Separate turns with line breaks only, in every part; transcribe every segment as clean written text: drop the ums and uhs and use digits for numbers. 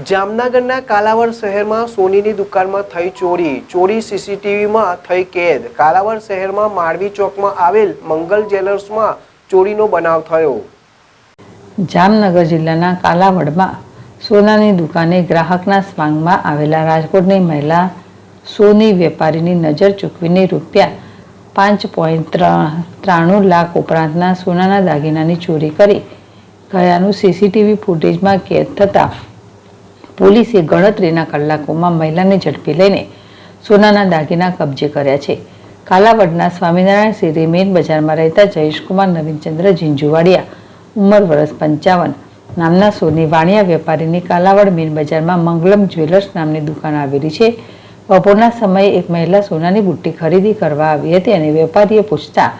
જામનગરના કાલાવડ શહેરમાં સોનીની દુકાનમાં થઈ ચોરી સીસીટીવીમાં થઈ કેદ। કાલાવડ શહેરમાં માળવી ચોકમાં આવેલ મંગલ જ્વેલર્સમાં ચોરીનો બનાવ થયો।
જામનગર જિલ્લાના કાલાવડમાં સોનાની દુકાને ગ્રાહકના સ્વાંગમાં આવેલા રાજકોટની મહિલા સોની વેપારીની નજર ચૂકવીને ₹5.93 લાખ ઉપરાંતના સોનાના દાગીનાની ચોરી કરી ગયાનું સીસીટીવી ફૂટેજમાં કેદ થતાં પોલીસે ગણતરીના કલાકોમાં મહિલાને ઝડપી લઈને સોનાના દાગીના કબજે કર્યા છે। કાલાવડના સ્વામિનારાયણ શેરી મેઇન બજારમાં રહેતા જયેશકુમાર નવીનચંદ્ર ઝીંઝુવાડિયા ઉંમર વર્ષ 55 નામના સોની વાણિયા વેપારીની કાલાવડ મેઇન બજારમાં મંગલમ જ્વેલર્સ નામની દુકાન આવેલી છે। બપોરના સમયે એક મહિલા સોનાની બુટ્ટી ખરીદી કરવા આવી હતી અને વેપારીએ પૂછતા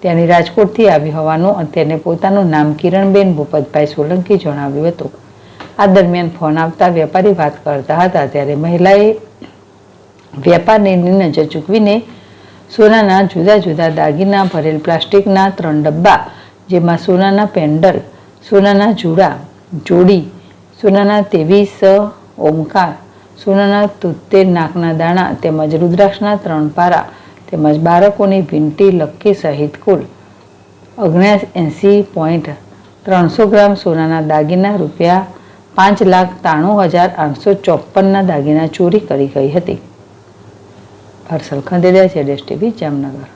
તેની રાજકોટથી આવી હોવાનું અને તેને પોતાનું નામ કિરણબેન ભૂપતભાઈ સોલંકી જણાવ્યું હતું। આ દરમિયાન ફોન આવતા વેપારી વાત કરતા હતા ત્યારે મહિલાએ વેપારીની નજર ચૂકવીને સોનાના જુદા જુદા દાગીના ભરેલ પ્લાસ્ટિકના 3 ડબ્બા જેમાં સોનાના પેન્ડલ, સોનાના જોડી, સોનાના 23 ઓમકાર, સોનાના 73 નાકના દાણા તેમજ રુદ્રાક્ષના 3 પારા તેમજ બાળકોની વીંટી લક્કી સહિત કુલ 79.300 ગ્રામ સોનાના દાગીના ₹5,93,854ના દાગીના ચોરી કરી ગઈ હતી। હર્ષલ ખંડેરિયા, ZSTV, જામનગર।